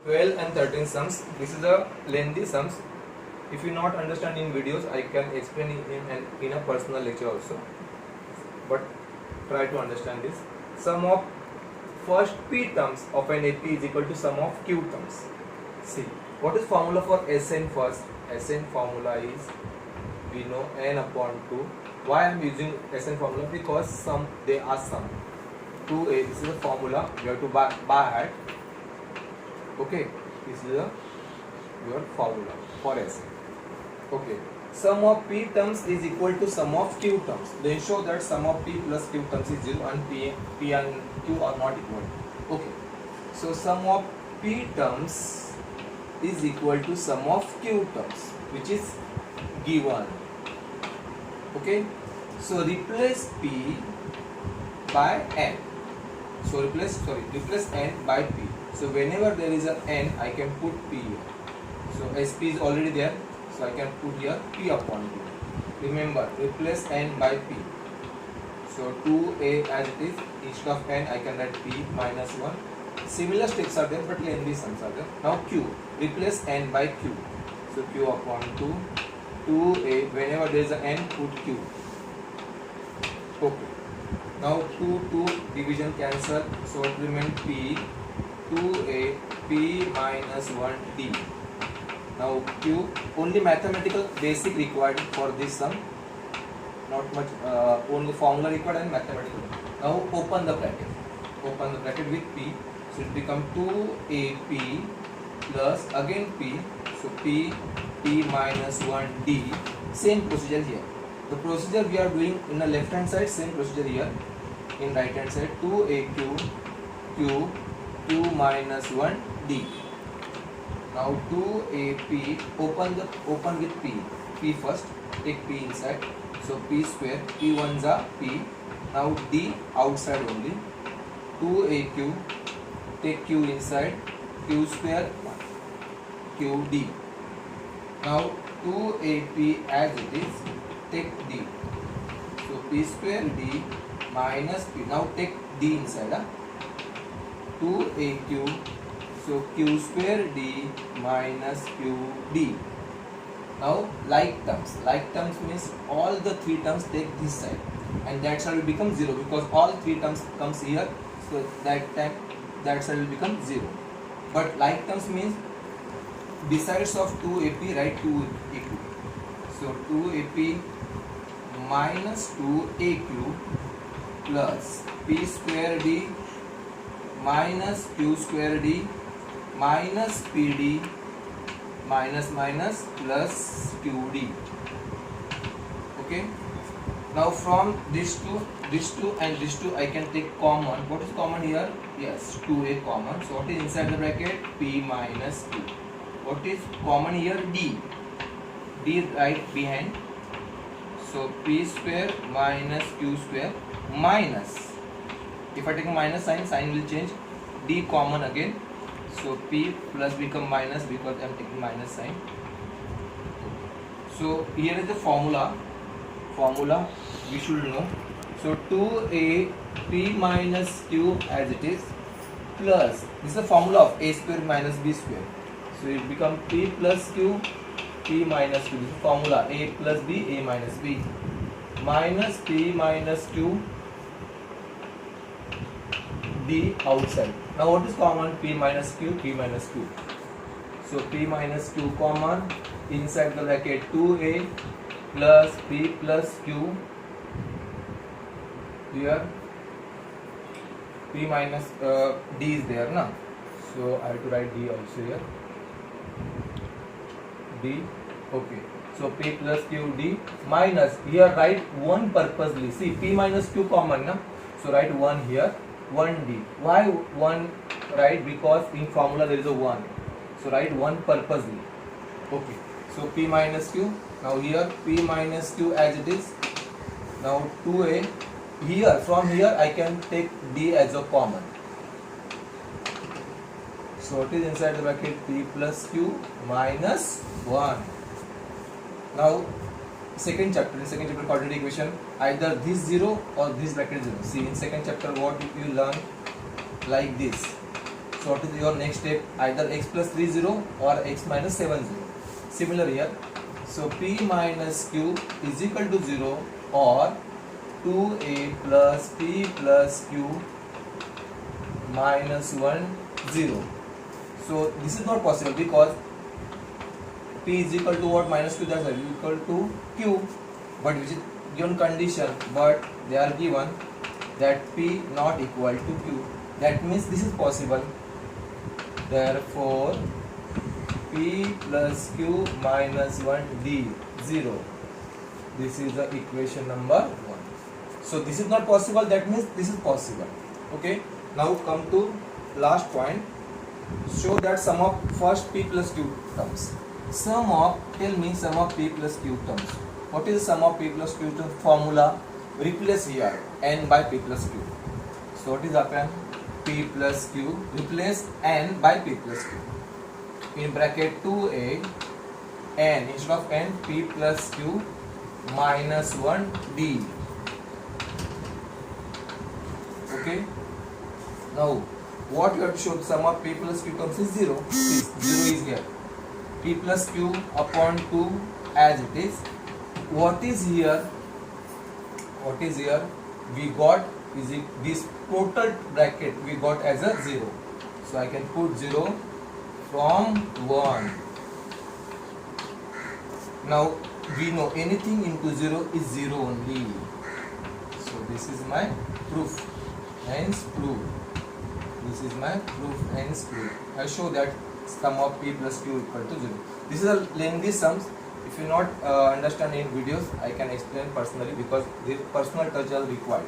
12 and 13 sums. This is a lengthy sums. If you not understand in videos, I can explain in a personal lecture also. But try to understand this. Sum of first p terms of an AP is equal to sum of q terms. See, what is formula for Sn first? Sn formula is, we know n upon 2. Why I am using Sn formula? Because sum, they are sum. 2a, this is the formula. You have to by heart. Okay, this is your formula for Sn. Okay, sum of p terms is equal to sum of q terms. Then show that sum of p plus q terms is 0 and p and q are not equal. Okay, so sum of p terms is equal to sum of q terms, which is given. Okay, so replace p by n. So replace n by p. So whenever there is an n, I can put p here. So sp is already there, so I can put here p upon p. Remember, replace n by p. So 2a as it is, instead of n I can write p minus 1. Similar steps are there, but lengthy sums are there. Now q, replace n by q. So q upon 2, 2a, whenever there is an n, put q. Okay. Now 2 division cancel, so it remains p, 2a, p minus 1 d. Now q, only mathematical basic required for this sum, not much, only formula required and mathematical. Now open the bracket with p, so it become 2ap plus again p, so p minus 1 d. Same procedure here. The procedure we are doing in the left hand side, same procedure here in right hand side. 2aq q minus 1 d. Now 2ap, open with p first, take p inside, so p square, p ones are p, now d outside only. 2aq, take q inside, q square 1, qd. Now 2ap as it is, take d, so p square d minus p, now take d inside, 2aq, so q square d minus qd. Now like terms means all the three terms take this side, and that side will become 0 because all three terms comes here, so that side will become 0. But like terms means besides of 2ap write 2aq, so 2ap minus 2aq plus p square d minus q square d minus pd minus plus qd. Okay, now from this two and this two I can take common. What is common here? Yes, 2a common. So what is inside the bracket? P minus q. What is common here? D right behind, so p square minus q square minus, if I take minus sign will change, d common again, so p plus become minus because I am taking minus sign. So here is the formula we should know. So 2a p minus q as it is, plus this is the formula of a square minus b square, so it become p plus q, p minus q. This is formula a plus b, a minus b, minus p minus q d outside. Now what is common? P minus q, p minus q. So p minus q common, inside the bracket 2a plus p plus q, here p minus d is there na, so I have to write d also here, d. Okay, so p plus q d minus, here write 1 purposely. See, p minus q common na, so write 1 here, 1d. Why 1 write? Because in formula there is a 1, so write 1 purposely. Okay, so p minus q. Now here p minus q as it is. Now 2a, here from here I can take d as a common, so it is inside the bracket p plus q minus 1. Now second chapter quadratic equation, either this 0 or this bracket 0. See, in second chapter what you learn like this. So what is your next step? Either x plus 3 0 or x minus 7 0. Similar here. So p minus q is equal to 0 or 2a plus p plus q minus 1 0. So this is not possible because p is equal to what? Minus q, that's equal to q, but which is given condition, but they are given that p not equal to q. That means this is possible. Therefore p plus q minus 1 d 0. This is the equation number 1. So this is not possible, that means this is possible. Okay, now come to last point. Show that sum of first p plus q terms. Tell me sum of p plus q terms. What is the sum of p plus q terms? Formula, replace here n by p plus q. So what is happen? P plus q, replace n by p plus q. In bracket 2a, n instead of n, p plus q minus 1 d. Okay. Now what you have to show? Sum of p plus q terms is 0. Please, 0 is here. P plus q upon 2 as it is. What is here? What is here? We got is it this total bracket we got as a 0. So I can put 0 from 1. Now we know anything into 0 is 0 only. So this is my proof. Hence proof. This is my proof, hence proof. I show that sum of p plus q equal to 0. This is a lengthy sums. If you not understand in videos, I can explain personally because the personal touch are required.